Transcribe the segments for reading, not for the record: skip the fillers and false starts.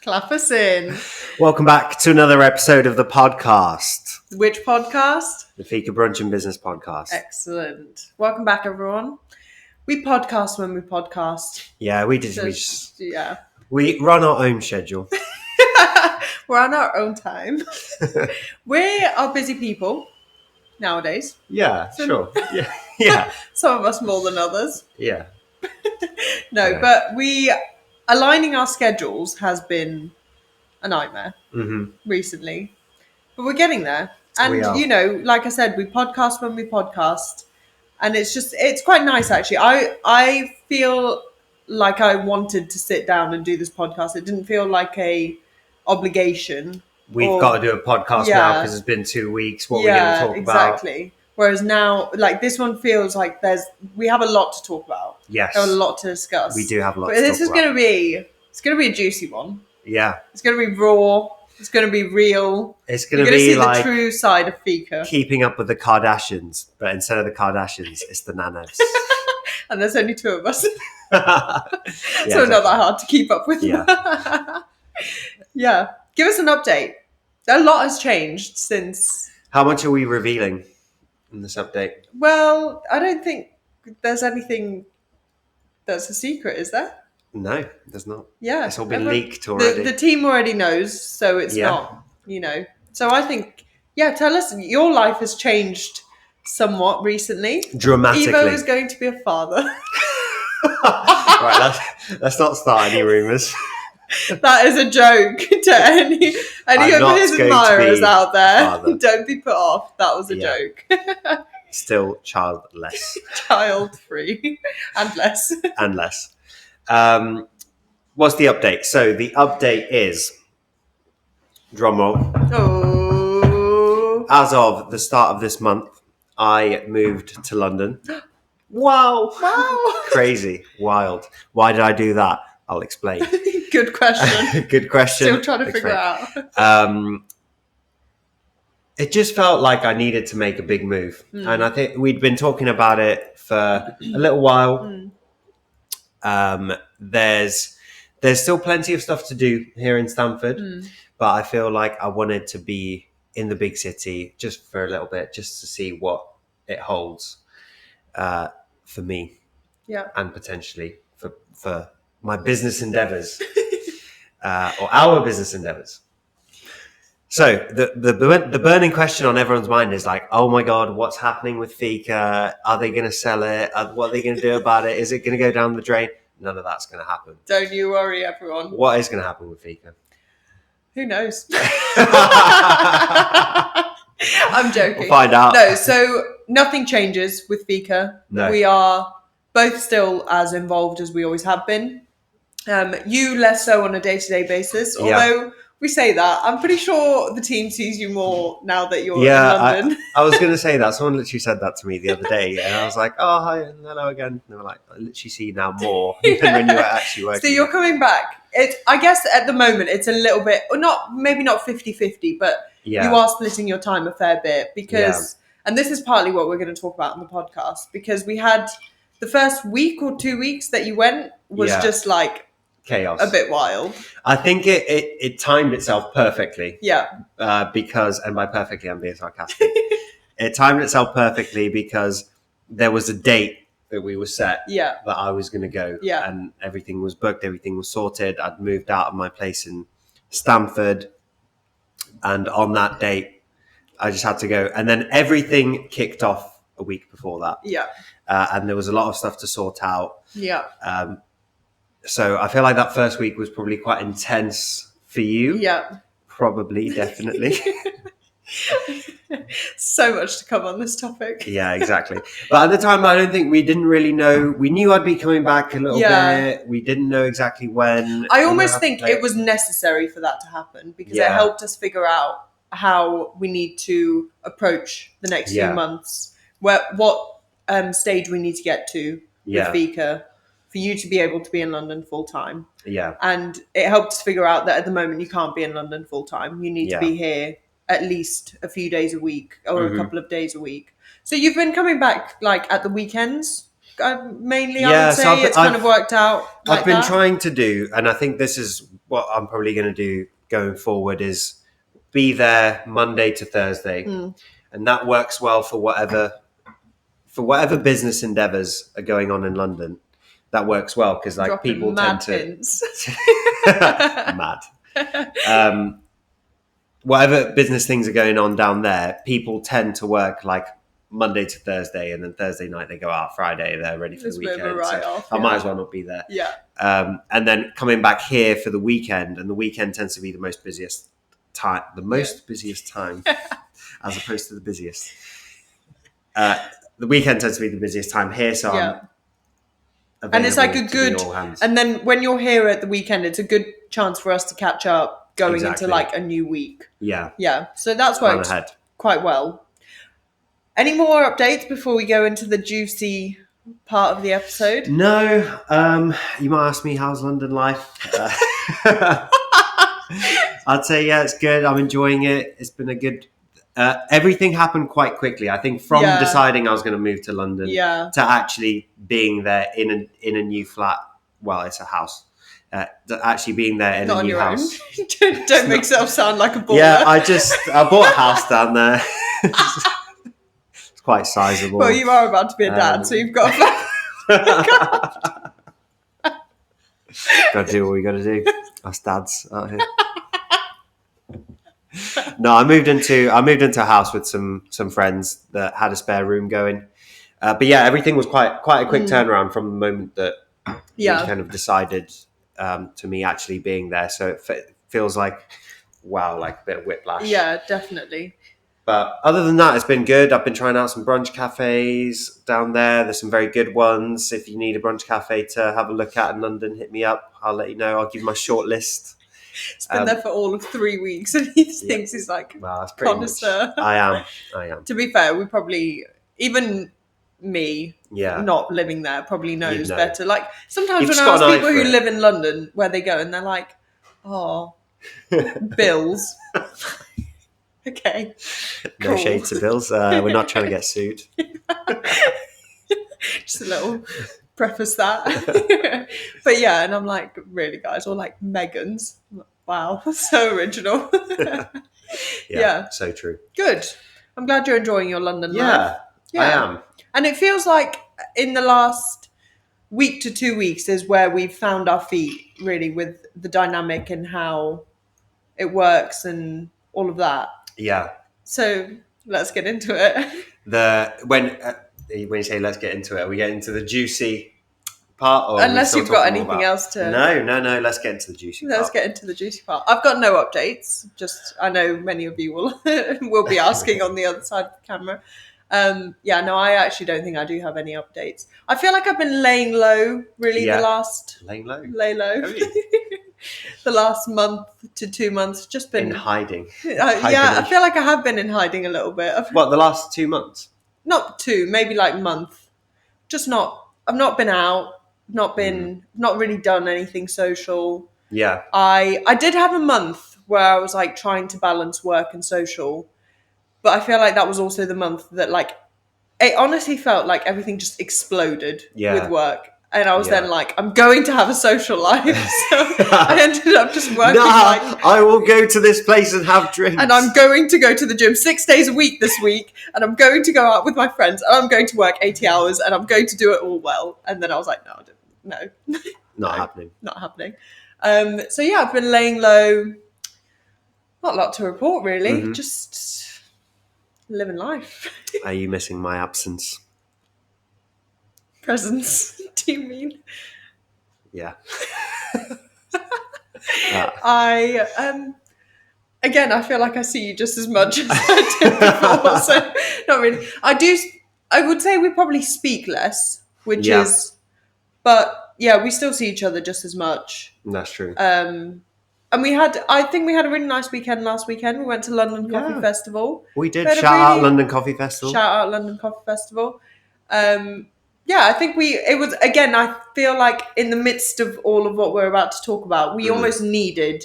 Clap us in. Welcome back to another episode of the podcast, Which podcast? the Fika Brunch and Business podcast. Excellent. Welcome back, everyone. We podcast when we podcast. Yeah, we did. Yeah. We run our own schedule. We're on our own time. We are busy people nowadays. Yeah, sure. Yeah. Some of us more than others. Yeah. No, Okay. but aligning our schedules has been a nightmare recently. But we're getting there. And, We are. you know, like I said, we podcast when we podcast. And it's quite nice, actually. I feel like I wanted to sit down and do this podcast. It didn't feel like a obligation. We've got to do a podcast now because it's been 2 weeks. What we're going to talk about. Exactly. Whereas now, like, this one feels like we have a lot to talk about. Yes. There's a lot to discuss. We do have a lot but to talk about. This is going to be, it's going to be a juicy one. Yeah. It's going to be raw. It's going to be real. It's going You're to be see like the true side of Fika. keeping up with the Kardashians, but instead of the Kardashians, it's the nanos. And there's only two of us. Yeah, So not that hard to keep up with. Yeah. Yeah. Give us an update. A lot has changed since. How much are we revealing in this update? Well, I don't think there's anything that's a secret, is there? No, there's not. Yeah. It's all been leaked already. The team already knows, so it's not, you know. So I think, tell us, your life has changed somewhat recently. Dramatically. Evo is going to be a father. Right, let's not start any rumours. That is a joke to any of his admirers out there. Father. Don't be put off. That was a joke. Still childless. Child-free. And less. And less. What's the update? So the update is, drumroll, Oh. as of the start of this month, I moved to London. Wow. Crazy. Wild. Why did I do that? I'll explain. Good question. Good question. Still trying to figure out. It just felt like I needed to make a big move. And I think we'd been talking about it for a little while. There's still plenty of stuff to do here in Stamford, but I feel like I wanted to be in the big city just for a little bit, just to see what it holds for me, and potentially for my business endeavors or our business endeavors. So the burning question on everyone's mind is like, oh my God, what's happening with Fika? Are they going to sell it? What are they going to do about it? Is it going to go down the drain? None of that's going to happen. Don't you worry, everyone. What is going to happen with Fika? Who knows? I'm joking. We'll find out. No, so nothing changes with Fika. No. We are both still as involved as we always have been. You less so on a day-to-day basis, although we say that. I'm pretty sure the team sees you more now that you're in London. I was going to say that. Someone literally said that to me the other day, and I was like, oh, hi, hello again. And they were like, I literally see you now more than when you were actually working. So you're coming back. I guess at the moment it's a little bit, or maybe not 50-50, but you are splitting your time a fair bit because, and this is partly what we're going to talk about on the podcast, because we had the first week or 2 weeks that you went was just like chaos, a bit wild. I think it timed itself perfectly. Because, and by perfectly, I'm being sarcastic. It timed itself perfectly because there was a date that we were set that I was going to go, and everything was booked, everything was sorted. I'd moved out of my place in Stamford, and on that date, I just had to go. And then everything kicked off a week before that. And there was a lot of stuff to sort out. So I feel like that first week was probably quite intense for you. Probably, definitely. So much to come on this topic. Yeah, exactly. But at the time, I don't think we didn't really know. We knew I'd be coming back a little bit. We didn't know exactly when. I almost think it was necessary for that to happen because it helped us figure out how we need to approach the next few months. What stage we need to get to with Fika for you to be able to be in London full time. And it helped us figure out that at the moment you can't be in London full time. You need to be here at least a few days a week or a couple of days a week. So you've been coming back like at the weekends? mainly, I would say it's kind of worked out. I've been trying to do, and I think this is what I'm probably going to do going forward, is be there Monday to Thursday, and that works well for whatever business endeavors are going on in London. That works well because like dropping people mad tend hints. to mad. Whatever business things are going on down there, people tend to work like Monday to Thursday, and then Thursday night they go out. Friday they're ready for the weekend. I might as well not be there. Yeah. And then coming back here for the weekend, and the weekend tends to be the most busiest time. Busiest time, as opposed to the busiest. The weekend tends to be the busiest time here, so and it's like a good. And then when you're here at the weekend, it's a good chance for us to catch up going into like a new week. Yeah. So that's worked quite well. Any more updates before we go into the juicy part of the episode? No. You might ask me, how's London life? I'd say, yeah, it's good. I'm enjoying it. It's been a good... everything happened quite quickly. I think from deciding I was going to move to London to actually being there in a new flat. Well, it's a house. Actually being there in a new house. Don't make yourself sound like a baller. Yeah, I bought a house down there. It's quite sizable. Well, you are about to be a dad, so you've got got to do what we got to do. Us dads out here. No, I moved into a house with some friends that had a spare room going. But yeah, everything was quite a quick turnaround from the moment that we kind of decided to me actually being there. So it feels like, wow, like a bit of whiplash. Yeah, definitely. But other than that, it's been good. I've been trying out some brunch cafes down there. There's some very good ones. If you need a brunch cafe to have a look at in London, hit me up. I'll let you know. I'll give you my short list. It's been there for all of 3 weeks, and he thinks he's like connoisseur. I am. To be fair, we probably, even me, not living there, probably knows better. Like sometimes when I ask people who live in London where they go, and they're like, "Oh, bills." Okay. No shade to bills. We're not trying to get sued. Just a little preface that. But yeah, and I'm like, really, guys, or like Megan's. Wow, so original. Yeah, so true. Good. I'm glad you're enjoying your London life. Yeah, I am. And it feels like in the last week to 2 weeks is where we've found our feet, really, with the dynamic and how it works and all of that. Yeah. So let's get into it. When you say let's get into it, we get into the juicy part, or unless you've got anything else to. No. Let's get into the juicy part. Let's get into the juicy part. I've got no updates. Just I know many of you will be asking on the other side of the camera. I actually don't think I do have any updates. I feel like I've been laying low, really, the last... Laying low? Lay low. The last month to 2 months, just been... In hiding. I feel like I have been in hiding a little bit. What, the last 2 months? Not 2, maybe like month. Just not... I've not been out, not really done anything social. Yeah. I did have a month where I was like trying to balance work and social. But I feel like that was also the month that like, it honestly felt like everything just exploded with work. And I was then like, I'm going to have a social life. So I ended up just working I will go to this place and have drinks. And I'm going to go to the gym 6 days a week this week. And I'm going to go out with my friends. And I'm going to work 80 hours. And I'm going to do it all well. And then I was like, no. Not happening. Not happening. So yeah, I've been laying low. Not a lot to report, really. Mm-hmm. Just... living life. Are you missing my absence? Presence, do you mean? Yeah. Again, I feel like I see you just as much as I did before, so not really. I would say we probably speak less, which is, but yeah, we still see each other just as much. That's true. And I think we had a really nice weekend last weekend. We went to London Coffee Festival. We did. Shout out London Coffee Festival. I think it was, again, I feel like in the midst of all of what we're about to talk about, we almost needed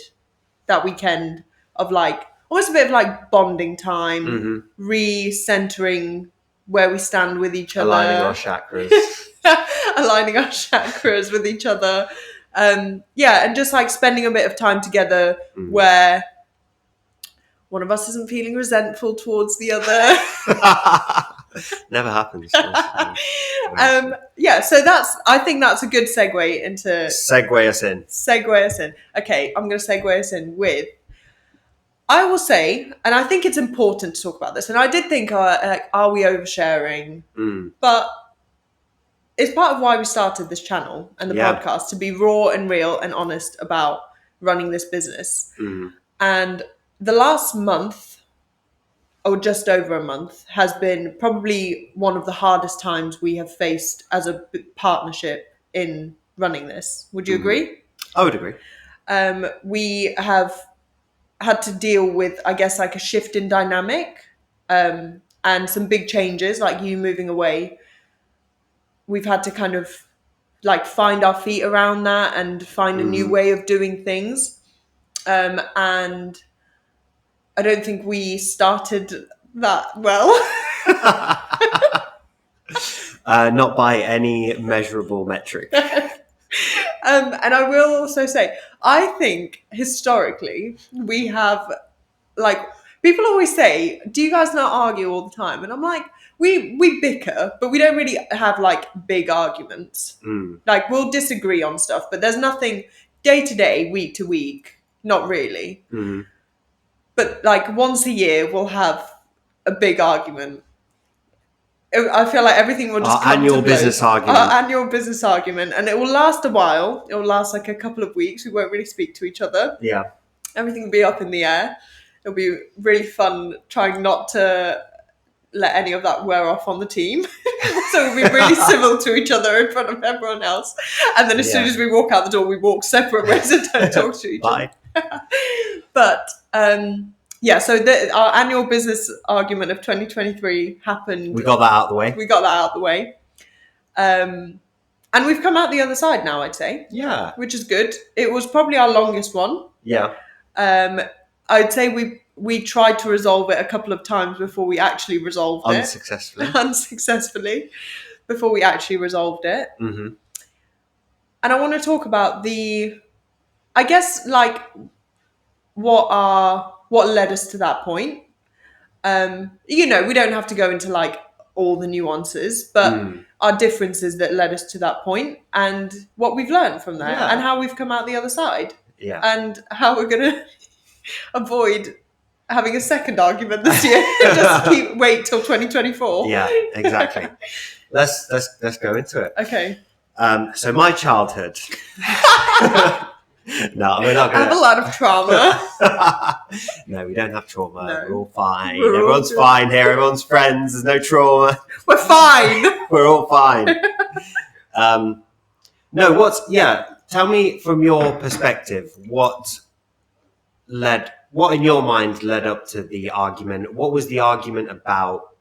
that weekend of like, almost a bit of like bonding time, re-centering where we stand with each other. Aligning our chakras. Aligning our chakras with each other. And just like spending a bit of time together where one of us isn't feeling resentful towards the other. Never happens. So I think that's a good segue into... Segue us in. Okay, I'm going to segue us in with... I will say, and I think it's important to talk about this, and I did think, are we oversharing? But it's part of why we started this channel and the podcast, to be raw and real and honest about running this business. And the last month, or just over a month, has been probably one of the hardest times we have faced as a partnership in running this. Would you agree? I would agree. We have had to deal with, I guess, like a shift in dynamic and some big changes, like you moving away. We've had to kind of like find our feet around that and find a new way of doing things. And I don't think we started that well. Not by any measurable metric. And I will also say, I think historically we have, like, people always say, do you guys not argue all the time? And I'm like, we bicker, but we don't really have like big arguments. Like, we'll disagree on stuff, but there's nothing day to day, week to week, not really. But like once a year, we'll have a big argument. I feel like everything will just come to blows. Our annual business argument. And it will last a while. It will last like a couple of weeks. We won't really speak to each other. Yeah. Everything will be up in the air. It'll be really fun trying not to let any of that wear off on the team. So we'll be really civil to each other in front of everyone else. And then as soon as we walk out the door, we walk separate ways and don't talk to each other. But... so our annual business argument of 2023 happened. We got that out of the way. And we've come out the other side now, I'd say. Yeah. Which is good. It was probably our longest one. Yeah. I'd say we tried to resolve it a couple of times before we actually resolved it. Unsuccessfully. Before we actually resolved it. And I want to talk about I guess, like, what led us to that point. We don't have to go into like all the nuances, but our differences that led us to that point and what we've learned from that and how we've come out the other side. Yeah. And how we're going to avoid having a second argument this year. Just wait till 2024. Yeah, exactly. Let's go into it. Okay. So my childhood. No, we're not going to have a lot of trauma. No, we don't have trauma. No. We're all fine. Everyone's fine here. Everyone's friends. There's no trauma. We're fine. We're all fine. Tell me from your perspective, what in your mind led up to the argument? What was the argument about?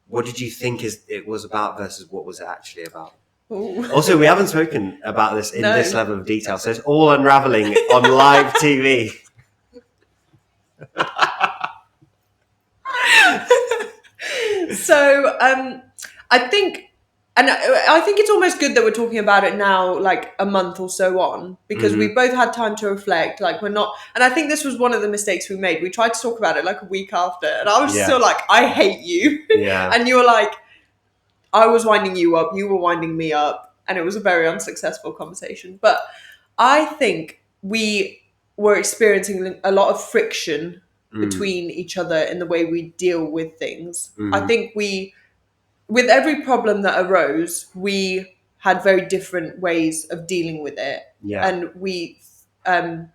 What did you think it was about versus what was it actually about? Ooh. Also, we haven't spoken about this in this level of detail, so it's all unraveling on live TV. So, I think it's almost good that we're talking about it now, like a month or so on, because we both had time to reflect. Like, we're not, and I think this was one of the mistakes we made. We tried to talk about it like a week after, and I was still like, I hate you. Yeah. And you were like, I was winding you up, you were winding me up, and it was a very unsuccessful conversation. But I think we were experiencing a lot of friction between each other in the way we deal with things. I think with every problem that arose, we had very different ways of dealing with it. Yeah. And we, like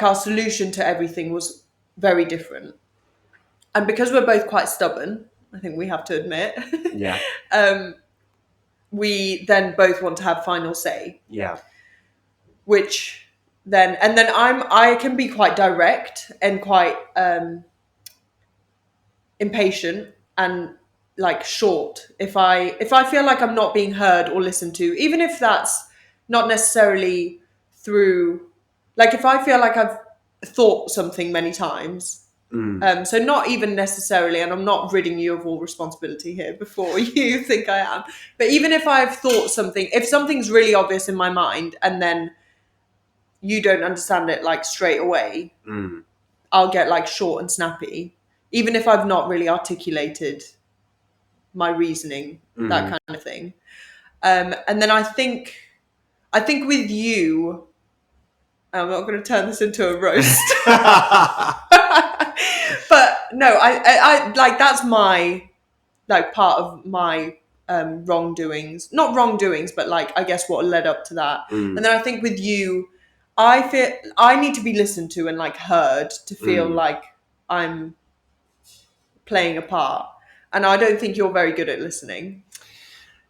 our solution to everything was very different. And because we're both quite stubborn, I think we have to admit. Yeah. We then both want to have final say. Yeah. Which then I can be quite direct and quite impatient and like short if I feel like I'm not being heard or listened to, even if that's not necessarily through, like, if I feel like I've thought something many times So not even necessarily, and I'm not ridding you of all responsibility here before you think I am, but even if I've thought something, if something's really obvious in my mind and then you don't understand it like straight away, I'll get like short and snappy, even if I've not really articulated my reasoning, that kind of thing. And then I think with you, I'm not going to turn this into a roast, but no, I like, that's my, like, part of my wrongdoings, not wrongdoings, but like, I guess what led up to that. And then I think with you, I feel I need to be listened to and like heard to feel like I'm playing a part. And I don't think you're very good at listening.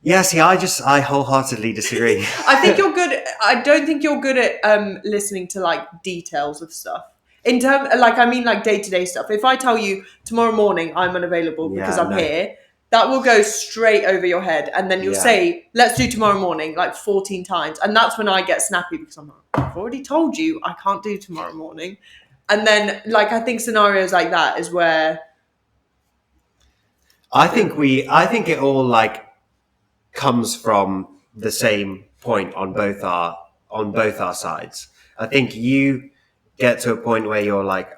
Yeah, see, I wholeheartedly disagree. I think you're good. I don't think you're good at listening to like details of stuff. In term, like, I mean, like day-to-day stuff. If I tell you tomorrow morning I'm unavailable because I'm here, that will go straight over your head, and then you'll say, "Let's do tomorrow morning," like 14 times, and that's when I get snappy because I'm like, "I've already told you I can't do tomorrow morning," and then like I think scenarios like that is where I think it all like comes from the same point on both our sides. I think you get to a point where you're like,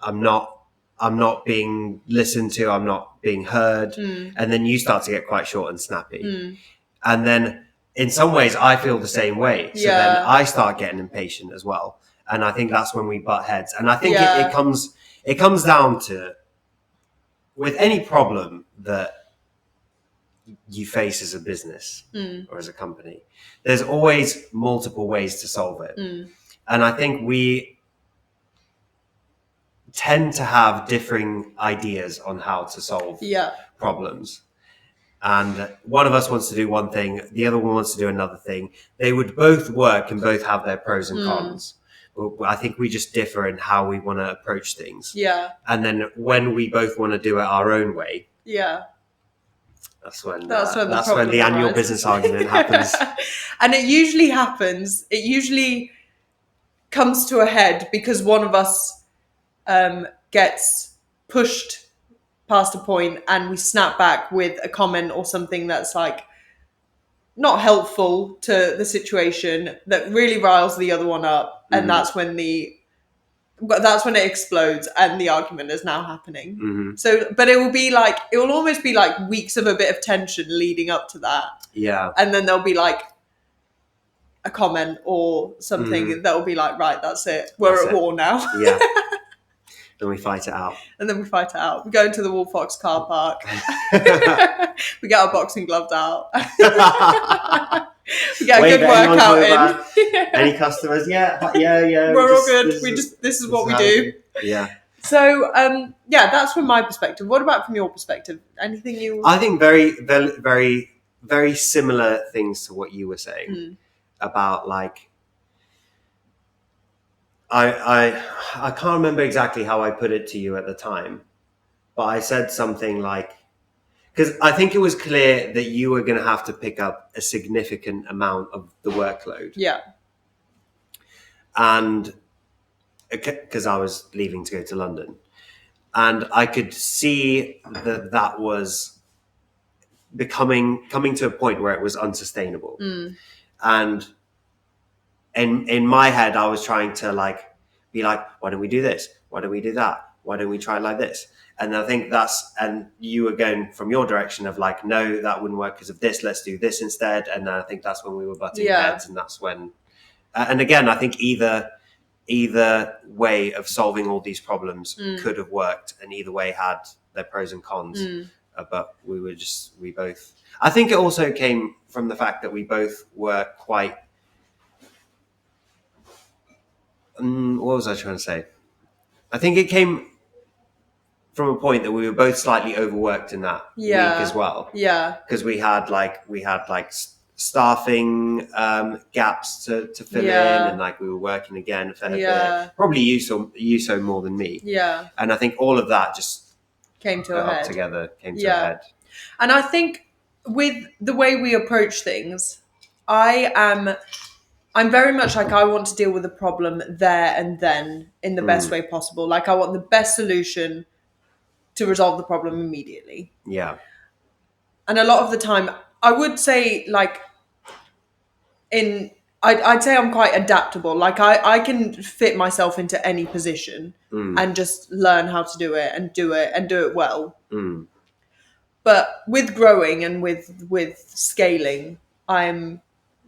I'm not being listened to, I'm not being heard, and then you start to get quite short and snappy. And then in some ways I feel the same way. So then I start getting impatient as well. And I think that's when we butt heads. And I think it comes down to, with any problem that you face as a business or as a company, there's always multiple ways to solve it. And I think we tend to have differing ideas on how to solve problems. And one of us wants to do one thing, the other one wants to do another thing. They would both work and both have their pros and cons. But I think we just differ in how we want to approach things. Yeah. And then when we both want to do it our own way. Yeah. That's when the annual business argument happens. And it usually comes to a head because one of us gets pushed past a point and we snap back with a comment or something that's like not helpful to the situation, that really riles the other one up, and that's when it explodes and the argument is now happening. So, but it will almost be like weeks of a bit of tension leading up to that. Yeah. And then there'll be like a comment or something that will be like, right, that's it. We're at war now. Yeah. Then we fight it out. We go into the Wolfox car park. We get our boxing gloves out. We get a good workout in. Any customers? Yeah. We're all good. This is what we do. Yeah. So, that's from my perspective. What about from your perspective? Anything you... I think very, very, very, very similar things to what you were saying about like, I can't remember exactly how I put it to you at the time, but I said something like, because I think it was clear that you were going to have to pick up a significant amount of the workload. Yeah. And because I was leaving to go to London, and I could see that was coming to a point where it was unsustainable. And in my head, I was trying to be like, why don't we do this? Why don't we do that? Why don't we try it like this? And I think and you were going from your direction of like, no, that wouldn't work because of this. Let's do this instead. And I think that's when we were butting heads. And that's when, and again, I think either way of solving all these problems could have worked, and either way had their pros and cons. But we both, I think it also came from the fact that we both were quite, what was I trying to say? I think it came from a point that we were both slightly overworked in that week as well. Yeah. Because we had staffing gaps to fill in, and like we were working again for probably you so more than me. Yeah. And I think all of that just came to a head. And I think with the way we approach things, I am I'm very much like, I want to deal with the problem there and then in the best way possible. Like, I want the best solution to resolve the problem immediately. Yeah. And a lot of the time, I would say, like, I'd say I'm quite adaptable. Like, I can fit myself into any position and just learn how to do it and do it well. But with growing and with scaling, I'm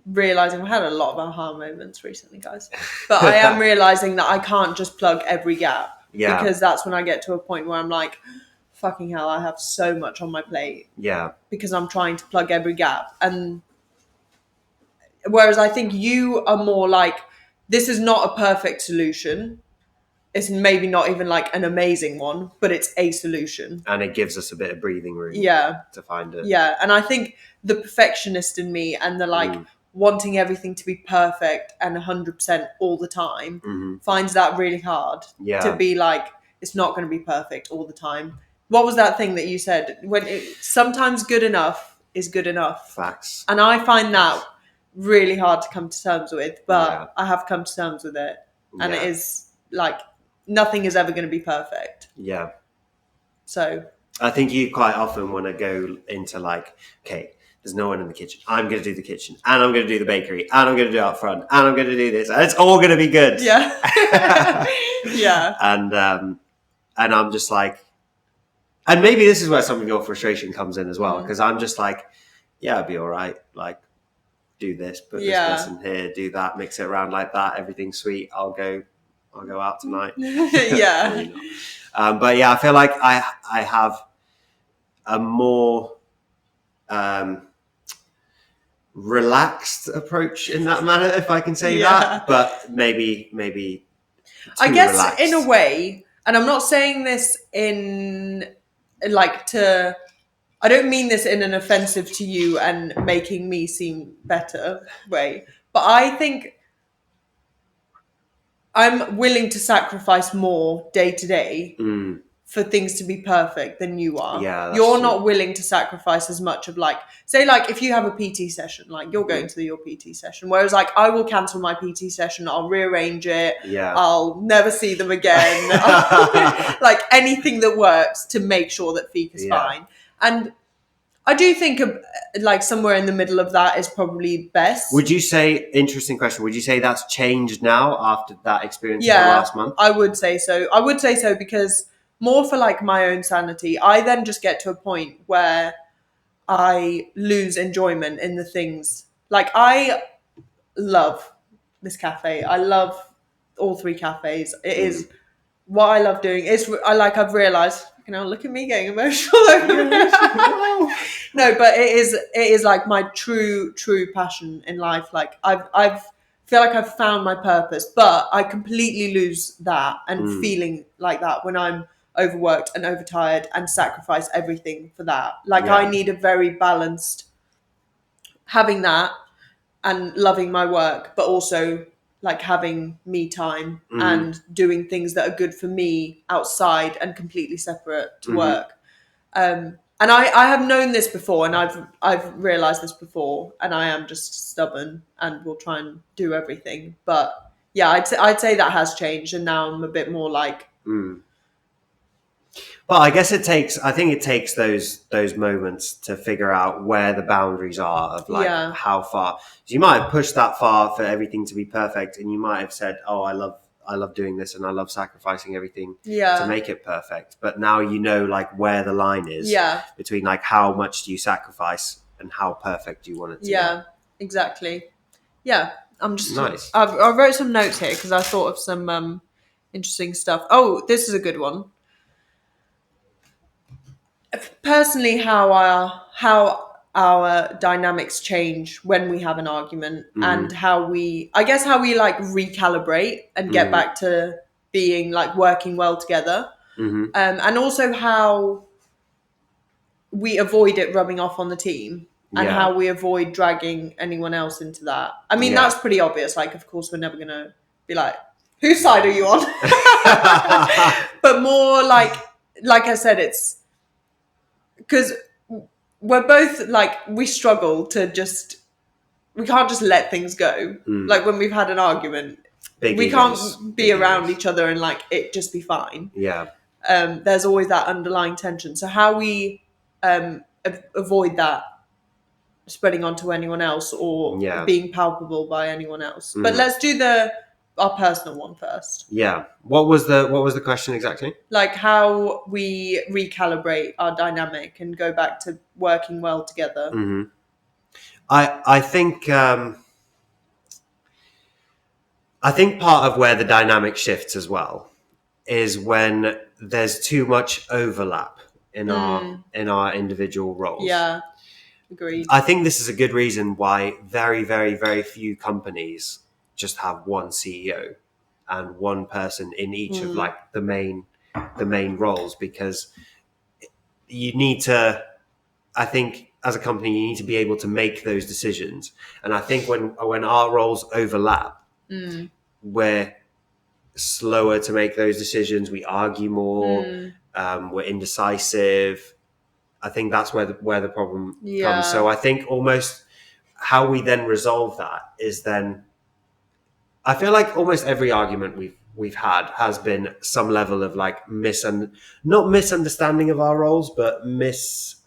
realizing, I had a lot of aha moments recently, guys, but I am realizing that I can't just plug every gap, because that's when I get to a point where I'm like, fucking hell, I have so much on my plate, because I'm trying to plug every gap. And whereas I think you are more like, this is not a perfect solution, it's maybe not even like an amazing one, but it's a solution. And it gives us a bit of breathing room to find it. Yeah. And I think the perfectionist in me and the like wanting everything to be perfect and 100% all the time finds that really hard to be like, it's not going to be perfect all the time. What was that thing that you said? Sometimes good enough is good enough. Facts. And I find that really hard to come to terms with, but I have come to terms with it. And it is like, nothing is ever going to be perfect. Yeah. So I think you quite often want to go into like, okay, there's no one in the kitchen. I'm going to do the kitchen, and I'm going to do the bakery, and I'm going to do out front, and I'm going to do this, and it's all going to be good. Yeah. Yeah. And I'm just like, and maybe this is where some of your frustration comes in as well, because I'm just like, yeah, it'll be all right. Like, do this, put this person here, do that, mix it around like that. Everything's sweet. I'll go out tonight. Yeah. But yeah, I feel like I have a more relaxed approach in that manner, if I can say that. But maybe I guess relaxed. In a way, and I'm not saying this in like to, I don't mean this in an offensive to you and making me seem better way, but I think I'm willing to sacrifice more day to day for things to be perfect than you are. Yeah, you're true. not willing to sacrifice as much of like, say like if you have a PT session, like you're going to your PT session, whereas like I will cancel my PT session, I'll rearrange it, I'll never see them again, like anything that works to make sure that Fika's fine. And I do think like somewhere in the middle of that is probably best. Would you say, interesting question, would you say that's changed now after that experience of the last month? I would say so. I would say so because more for like my own sanity, I then just get to a point where I lose enjoyment in the things. Like I love this cafe. I love all three cafes. It is what I love doing. I've realized, look at me getting emotional. No, but it is like my true passion in life. Like I've feel like I've found my purpose, but I completely lose that and feeling like that when I'm overworked and overtired and sacrifice everything for that. Like I need a very balanced having that and loving my work, but also like having me time and doing things that are good for me outside and completely separate to work. And I have known this before, and I've realized this before, and I am just stubborn and will try and do everything. But yeah, I'd say that has changed, and now I'm a bit more like. Well, I guess I think it takes those moments to figure out where the boundaries are of like how far. So you might have pushed that far for everything to be perfect, and you might have said, "Oh, I love doing this, and I love sacrificing everything to make it perfect." But now you know like where the line is between like how much do you sacrifice and how perfect do you want it to be. Exactly. Yeah, I'm just nice. I wrote some notes here because I thought of some interesting stuff. Oh, this is a good one. Personally, how our dynamics change when we have an argument and how we like recalibrate and get back to being like working well together, and also how we avoid it rubbing off on the team and how we avoid dragging anyone else into that. I mean, that's pretty obvious. Like, of course, we're never going to be like, whose side are you on? But more like I said, it's because we're both like, we struggle to just we can't just let things go. Like when we've had an argument, we can't be around each other and like it just be fine. Yeah. There's always that underlying tension. So how we avoid that spreading onto anyone else or being palpable by anyone else. But let's do our personal one first. Yeah. What was the question exactly? Like how we recalibrate our dynamic and go back to working well together. I think part of where the dynamic shifts as well is when there's too much overlap in our individual roles. Yeah. Agreed. I think this is a good reason why very, very, very few companies just have one CEO and one person in each of like the main roles, because you need to, I think as a company, you need to be able to make those decisions. And I think when our roles overlap, we're slower to make those decisions. We argue more. We're indecisive. I think that's where the problem comes. So I think almost how we then resolve that is then, I feel like almost every argument we've had has been some level of like not misunderstanding of our roles, but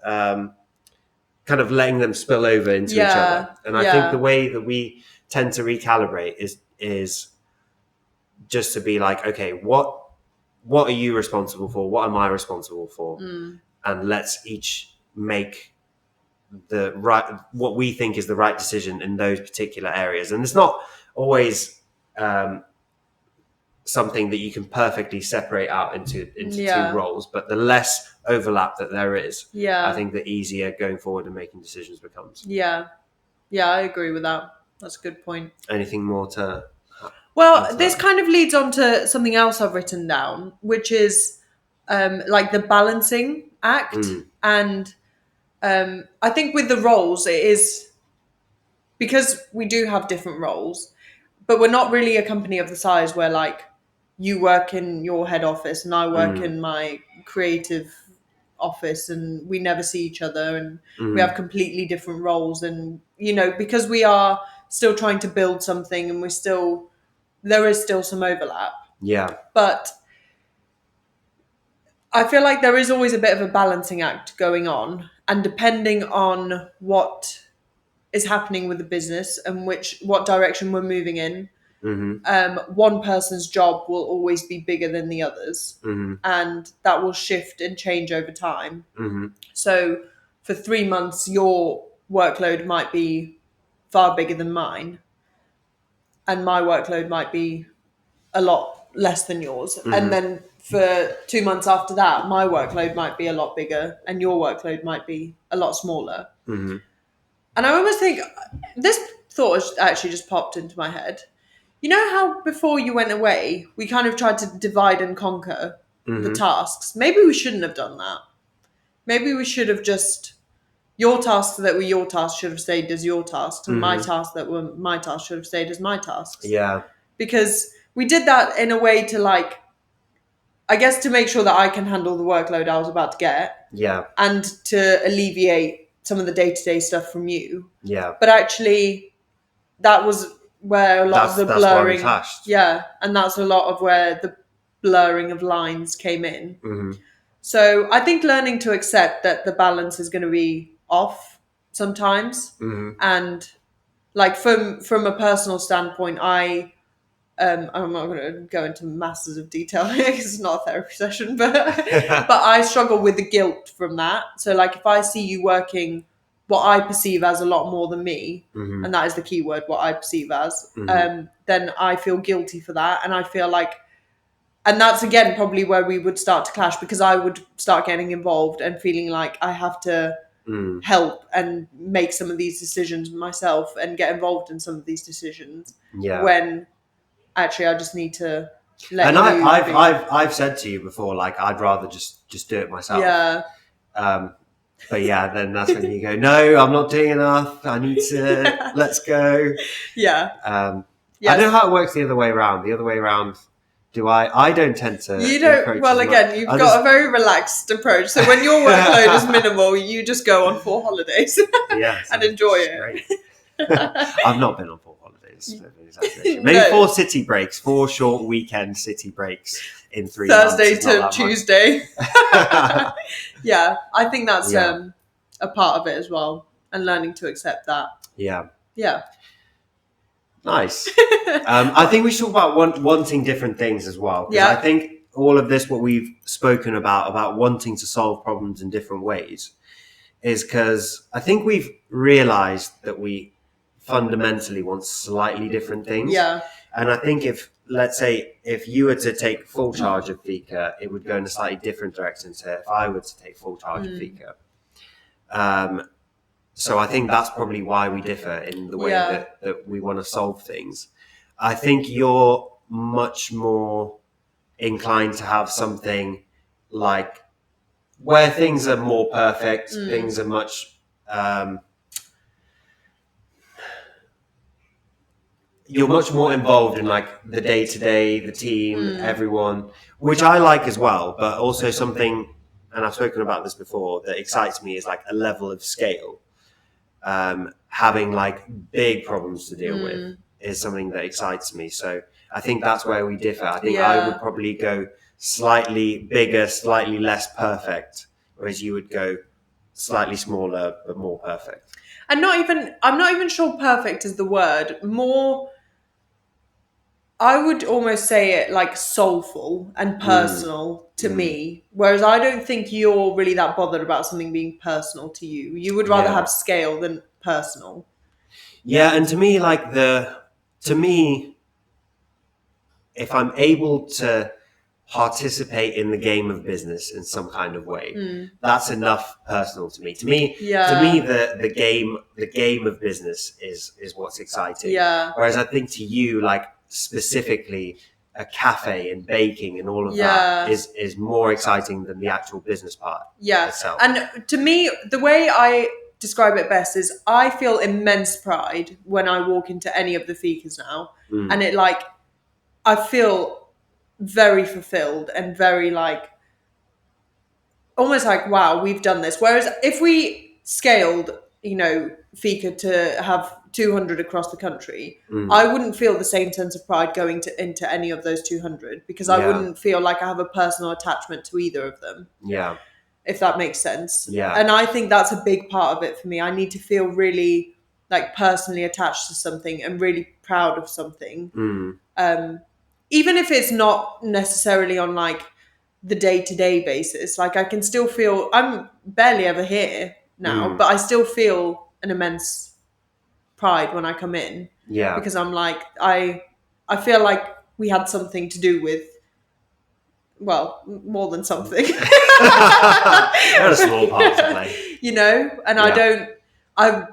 kind of letting them spill over into each other. And I think the way that we tend to recalibrate is just to be like, okay, what are you responsible for? What am I responsible for? And let's each make what we think is the right decision in those particular areas. And it's not always something that you can perfectly separate out into two roles, but the less overlap that there is, I think the easier going forward and making decisions becomes. Yeah, I agree with that. That's a good point. Anything more to... Well, this kind of leads on to something else I've written down, which is like the balancing act. And I think with the roles, it is because we do have different roles, but we're not really a company of the size where like you work in your head office and I work in my creative office and we never see each other and we have completely different roles. And, you know, because we are still trying to build something and there is still some overlap. Yeah. But I feel like there is always a bit of a balancing act going on. And depending on what is happening with the business and what direction we're moving in, one person's job will always be bigger than the others. And that will shift and change over time. So for 3 months, your workload might be far bigger than mine. And my workload might be a lot less than yours. And then for 2 months after that, my workload might be a lot bigger and your workload might be a lot smaller. And I almost think this thought has actually just popped into my head. You know how before you went away, we kind of tried to divide and conquer the tasks? Maybe we shouldn't have done that. Maybe we should have just... Your tasks that were your tasks should have stayed as your tasks, and my tasks that were my tasks should have stayed as my tasks. Yeah. Because we did that in a way to like, I guess to make sure that I can handle the workload I was about to get. Yeah. And to alleviate some of the day-to-day stuff from you. Yeah. But actually, that was where a lot of the blurring... Yeah, and that's a lot of where the blurring of lines came in. So I think learning to accept that the balance is going to be off sometimes. And like from a personal standpoint, I'm not going to go into masses of detail because it's not a therapy session, but I struggle with the guilt from that. So like if I see you working what I perceive as a lot more than me, and that is the key word, what I perceive as, then I feel guilty for that. And I feel like, and that's again probably where we would start to clash, because I would start getting involved and feeling like I have to help and make some of these decisions myself and get involved in some of these decisions. When actually I just need to let and you... I've said to you before, like I'd rather just do it myself. But yeah, then that's when you go, no, I'm not doing enough, I need to let's go. I don't know how it works the other way around. I don't tend to... You don't... Well, again, you've got a very relaxed approach. So when your workload is minimal, you just go on 4 holidays and enjoy it. Great. I've not been on 4 holidays. Maybe 4 city breaks, 4 short weekend city breaks in 3 Thursday months. to Tuesday. Yeah, I think that's a part of it as well, and learning to accept that. Yeah. Nice. I think we should talk about wanting different things as well. Because I think all of this, what we've spoken about wanting to solve problems in different ways, is because I think we've realized that we fundamentally want slightly different things. Yeah. And I think let's say, if you were to take full charge of Fika, it would go in a slightly different direction to if I were to take full charge of Fika. So I think that's probably why we differ in the way that we want to solve things. I think you're much more inclined to have something like where things are more perfect, things are much... you're much more involved in like the day-to-day, the team, everyone, which I like as well, but also something, and I've spoken about this before, that excites me is like a level of scale. Having like big problems to deal with is something that excites me. So I think that's where we differ. I think I would probably go slightly bigger, slightly less perfect, whereas you would go slightly smaller but more perfect. And I'm not even sure perfect is the word. More, I would almost say it like soulful and personal to me. Whereas I don't think you're really that bothered about something being personal to you. You would rather have scale than personal. Yeah, and to me, if I'm able to participate in the game of business in some kind of way, that's enough personal to me. To me, the game of business is what's exciting. Yeah. Whereas I think to you, like specifically a cafe and baking and all of that is more exciting than the actual business part itself. And to me, the way I describe it best is I feel immense pride when I walk into any of the Fikas now, and it like I feel very fulfilled and very like almost like, wow, we've done this. Whereas if we scaled, Fika to have 200 across the country, I wouldn't feel the same sense of pride going into any of those 200 because I wouldn't feel like I have a personal attachment to either of them. Yeah. If that makes sense. Yeah. And I think that's a big part of it for me. I need to feel really like personally attached to something and really proud of something. Even if it's not necessarily on like the day-to-day basis, like I can still feel, I'm barely ever here now, but I still feel an immense pride when I come in. Yeah. Because I'm like, I feel like we had something to do with, well, more than something. Not a small part to play. And I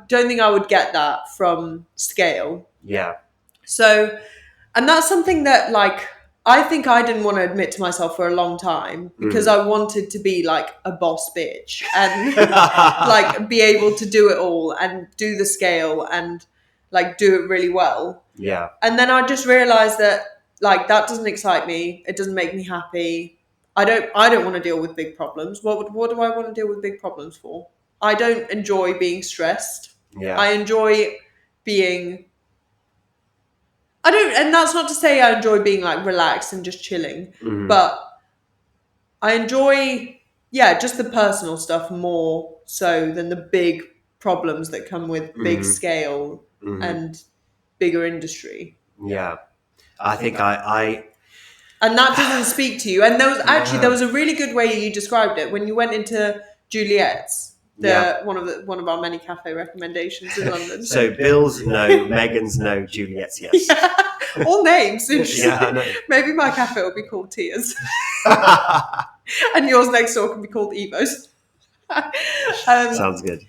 don't think I would get that from scale. Yeah. So, and that's something that like, I think I didn't want to admit to myself for a long time because I wanted to be like a boss bitch and like be able to do it all and do the scale and like do it really well. Yeah. And then I just realized that like that doesn't excite me. It doesn't make me happy. I don't want to deal with big problems. What do I want to deal with big problems for? I don't enjoy being stressed. Yeah. I enjoy being and that's not to say I enjoy being like relaxed and just chilling, but I enjoy, just the personal stuff more so than the big problems that come with big scale and bigger industry. Yeah. I think I and that doesn't speak to you. And there was a really good way you described it when you went into Juliet's. One of our many cafe recommendations in London. So Bill's no, Megan's no, Juliet's yes. Yeah. All names. I know. Maybe my cafe will be called Tears. And yours next door can be called Evo's. Sounds good.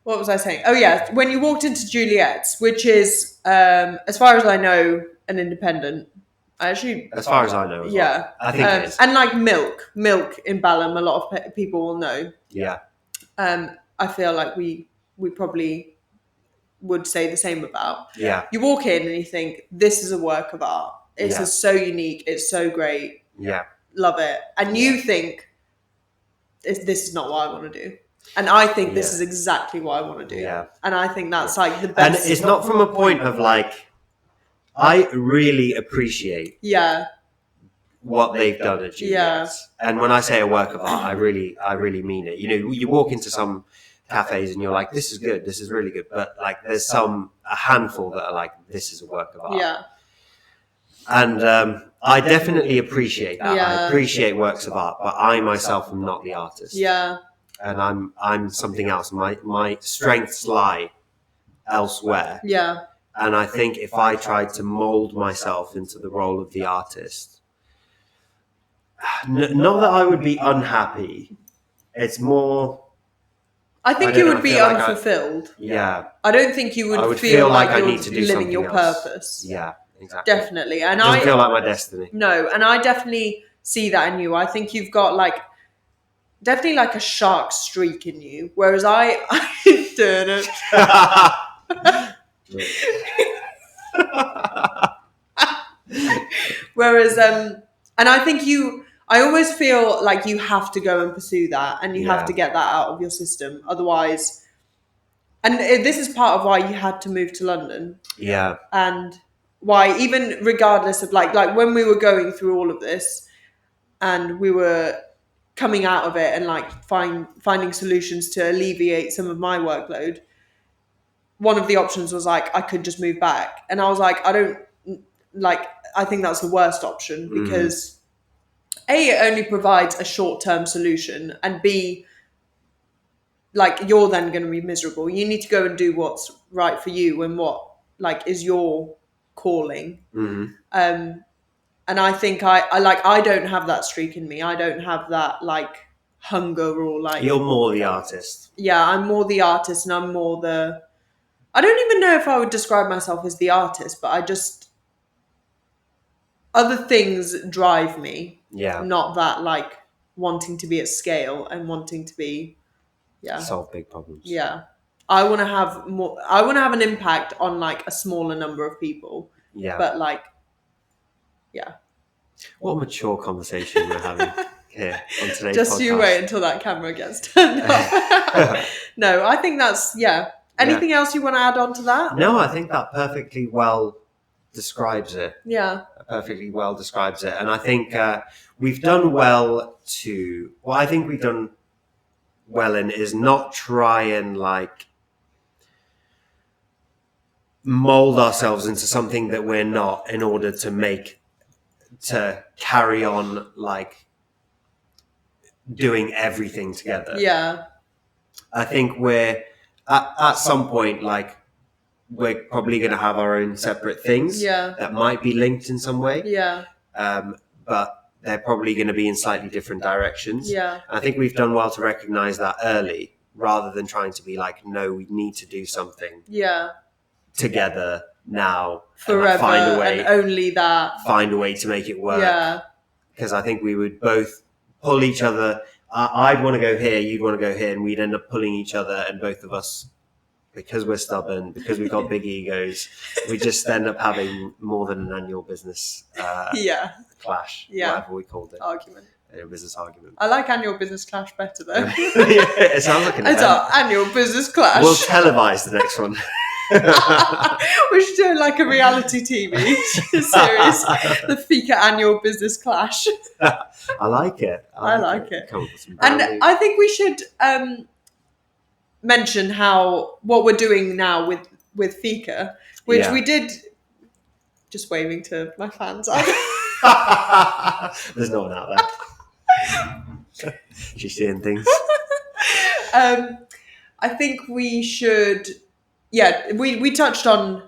What was I saying? Oh yeah, when you walked into Juliet's, which is, as far as I know, an independent. As far as I know, yeah, I think it is. And like milk in Balham, a lot of people will know. Yeah. I feel like we probably would say the same about. Yeah. You walk in and you think, this is a work of art. It's so unique. It's so great. Yeah. Love it. And you think, this is not what I want to do. And I think this is exactly what I want to do. Yeah. And I think that's like the best. And it's not from a point of like, I really appreciate what they've done at Juliet's. And when I say a work of art, I really mean it. You know, you walk into some cafes and you're like, this is good, this is really good. But like, there's a handful that are like, this is a work of art. Yeah. And I definitely appreciate that. I appreciate works of art, but I myself am not the artist. Yeah. And I'm something else. My strengths lie elsewhere. Yeah. And I think if I tried to mold myself into the role of the artist, not that I would be unhappy. It's more. I think you would be unfulfilled. I don't think you would feel like I need to do living your purpose. Yeah, exactly. Definitely. And it doesn't feel like my destiny. No, and I definitely see that in you. I think you've got like definitely like a shark streak in you, whereas I don't Whereas and I think I always feel like you have to go and pursue that, and you have to get that out of your system, otherwise. And this is part of why you had to move to London. Yeah. And why, even regardless of like when we were going through all of this and we were coming out of it and like finding solutions to alleviate some of my workload, one of the options was like I could just move back. And I was like, I think that's the worst option, because A, it only provides a short-term solution, and B, like you're then going to be miserable. You need to go and do what's right for you and what like is your calling. And I think I don't have that streak in me. I don't have that like hunger or like. You're more the artist. Yeah, I'm more the artist, and I'm more the. I don't even know if I would describe myself as the artist, but I just. Other things drive me. Yeah. Not that like wanting to be at scale and wanting to be. Yeah. Solve big problems. Yeah. I want to have more. I want to have an impact on like a smaller number of people. Yeah. But like. Yeah. What a mature conversation we're having here on today's Just podcast. you wait until that camera gets turned off. No, I think that's, Anything else you want to add on to that? No, I think that perfectly well describes it. Yeah. Perfectly well describes it. And I think we've done well what I think we've done well in is not try and like mold ourselves into something that we're not in order to carry on like doing everything together. Yeah. I think we're at some point like we're probably going to have our own separate things that might be linked in some way. Yeah. But they're probably going to be in slightly different directions. Yeah. I think we've done well to recognize that early, rather than trying to be like, no, we need to do something. Yeah. Together now, forever, and find a way, and only that. Find a way to make it work. Yeah. Because I think we would both pull each other. I'd want to go here, you'd want to go here, and we'd end up pulling each other, and both of us, because we're stubborn, because we've got big egos, we just end up having more than an annual business clash, whatever we called it. Argument. A business argument. I like annual business clash better though. It sounds like it's our annual business clash. We'll televise the next one. We should do like a reality TV series, the Fika annual business clash. I like it. I like it. Come up with some and I think we should mention what we're doing now with Fika, which we did. Just waving to my fans. There's no one out there. She's seeing things. I think we should. Yeah, we touched on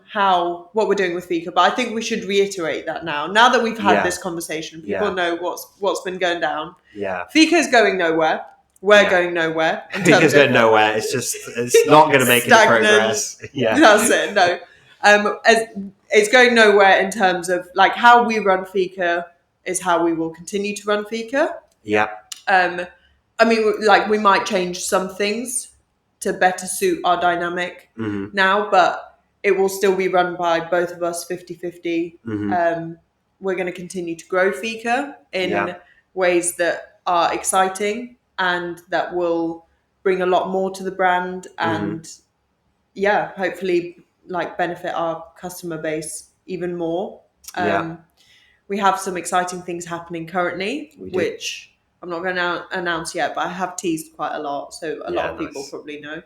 what we're doing with Fika, but I think we should reiterate that now. Now that we've had this conversation, people know what's been going down. Yeah, Fika's going nowhere. We're going nowhere. Fika's going nowhere. It's not going to make any progress. Yeah, that's it. No, it's going nowhere in terms of like how we run Fika is how we will continue to run Fika. Yeah. I mean, like we might change some things to better suit our dynamic now, but it will still be run by both of us 50-50. We're going to continue to grow Fika in ways that are exciting and that will bring a lot more to the brand and hopefully like benefit our customer base even more. We have some exciting things happening currently, which I'm not going to announce yet, but I have teased quite a lot, so a lot of people probably know.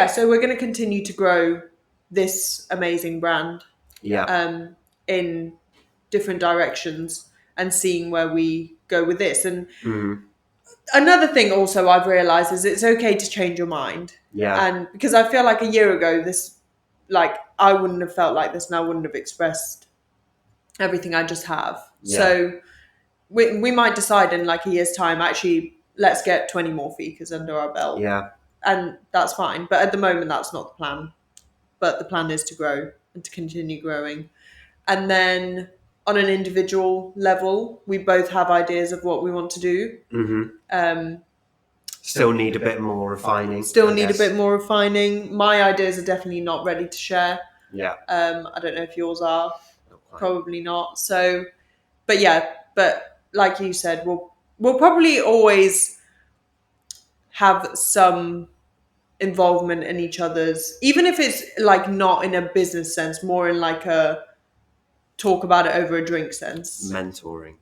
So we're going to continue to grow this amazing brand in different directions and seeing where we go with this. And another thing also I've realized is it's okay to change your mind. And because I feel like a year ago, I wouldn't have felt like this and I wouldn't have expressed everything I just have. So we might decide in like a year's time, actually, let's get 20 more Fikas under our belt. And that's fine. But at the moment, that's not the plan. But the plan is to grow and to continue growing. And then on an individual level, we both have ideas of what we want to do. Still need a bit more refining. A bit more refining. My ideas are definitely not ready to share. I don't know if yours are. Probably not. So, but like you said, we'll probably always have some involvement in each other's, even if it's like not in a business sense, more in like a talk about it over a drink sense. Mentoring.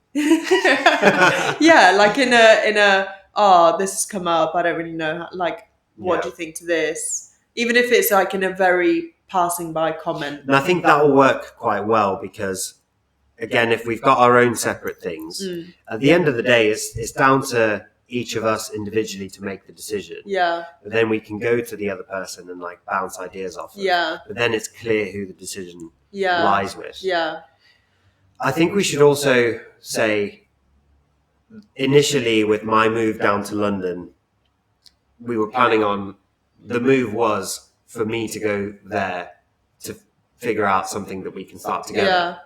Like in a this has come up, I don't really know, like what do you think to this, even if it's like in a very passing by comment. And I think that will work quite well because, again, if we've got our own separate things, at the end of the day, it's down to each of us individually to make the decision. But then we can go to the other person and like bounce ideas off them. But then it's clear who the decision lies with. I think we should also say, initially with my move down to London, we were planning on, the move was for me to go there to figure out something that we can start together.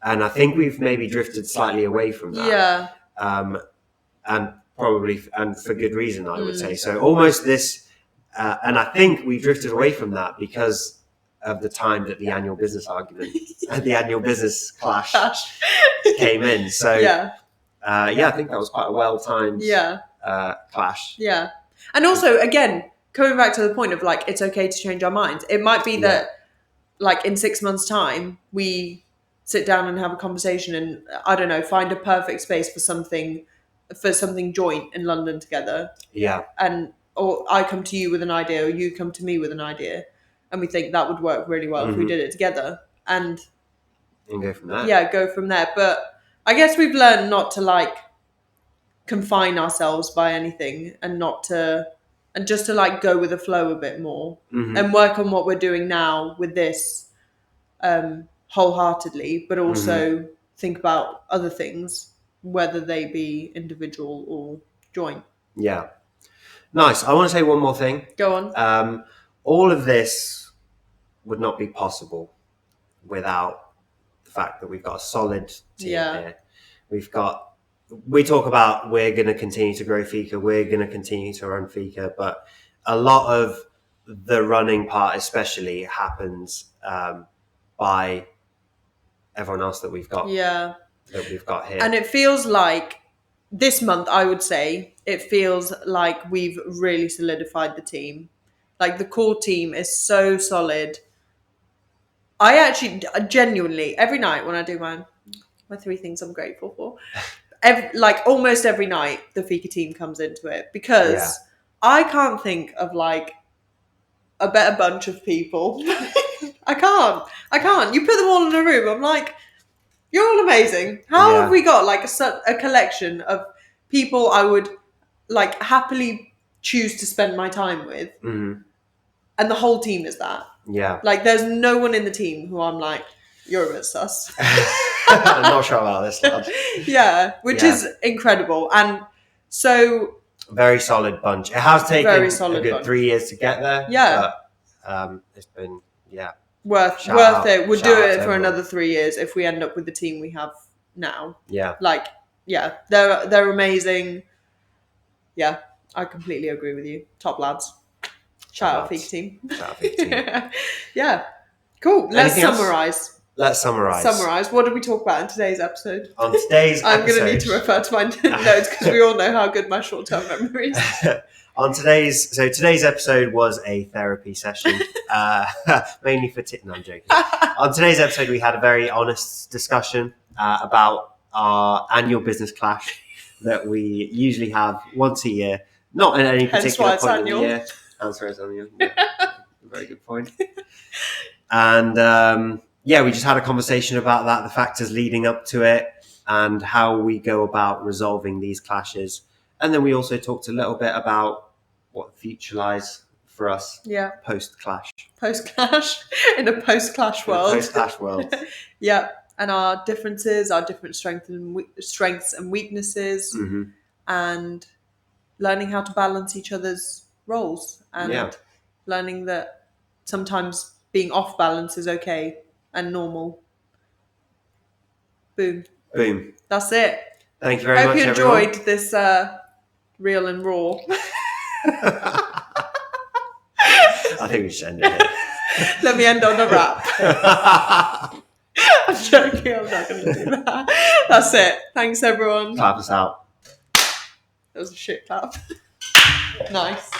And I think we've maybe drifted slightly away from that. And probably, and for good reason, I would say. So almost this, and I think we drifted away from that because of the time that the annual business argument and the annual business clash came in. So I think that was quite a well-timed clash. And also, again, coming back to the point of like, it's okay to change our minds. It might be that like in 6 months' time, we sit down and have a conversation and, I don't know, find a perfect space for something joint in London together. Or I come to you with an idea, or you come to me with an idea, and we think that would work really well if we did it together. And go from there. Go from there. But I guess we've learned not to like confine ourselves by anything and just to like go with the flow a bit more and work on what we're doing now with this wholeheartedly, but also think about other things, whether they be individual or joint. Nice. I want to say one more thing. Go on. All of this would not be possible without the fact that we've got a solid team here. We talk about we're going to continue to grow Fika, we're going to continue to run Fika, but a lot of the running part especially happens by everyone else that we've got. That we've got here. And it feels like this month, I would say, it feels like we've really solidified the team. Like the core team is so solid. I actually genuinely, every night when I do my 3 things I'm grateful for, almost every night the Fika team comes into it because I can't think of like a better bunch of people. I can't. You put them all in a room, I'm like, you're all amazing. How have we got like a collection of people I would like happily choose to spend my time with, and the whole team is that. Like there's no one in the team who I'm like, you're a bit sus. I'm not sure about this, lad. Which is incredible. And so very solid bunch. It has taken a good 3 years to get there. But it's been worth it. We'll do it for another 3 years if we end up with the team we have now. They're amazing. I completely agree with you. Top lads. Shout out Fika team. Cool. Let's summarize. What did we talk about in today's episode? On today's I'm going to need to refer to my notes because we all know how good my short-term memory is. Today's episode was a therapy session, mainly for no, I'm joking. On today's episode, we had a very honest discussion about our annual business clash that we usually have once a year, not at any particular point in the year. Hence why it's annual. Yeah. Very good point. And we just had a conversation about that, the factors leading up to it, and how we go about resolving these clashes. And then we also talked a little bit about what the future lies for us. Yeah. Post-clash. Post-clash. In a post-clash world. Post-clash world. Yeah. And our differences, our different strengths and weaknesses, and learning how to balance each other's roles, and learning that sometimes being off balance is okay and normal. Boom. That's it. Thank you very much, everyone. Hope you enjoyed this real and raw. I think we should end it here. Let me end on a rap. I'm joking, I'm not going to do that. That's it. Thanks, everyone. Clap us out. That was a shit clap. Nice.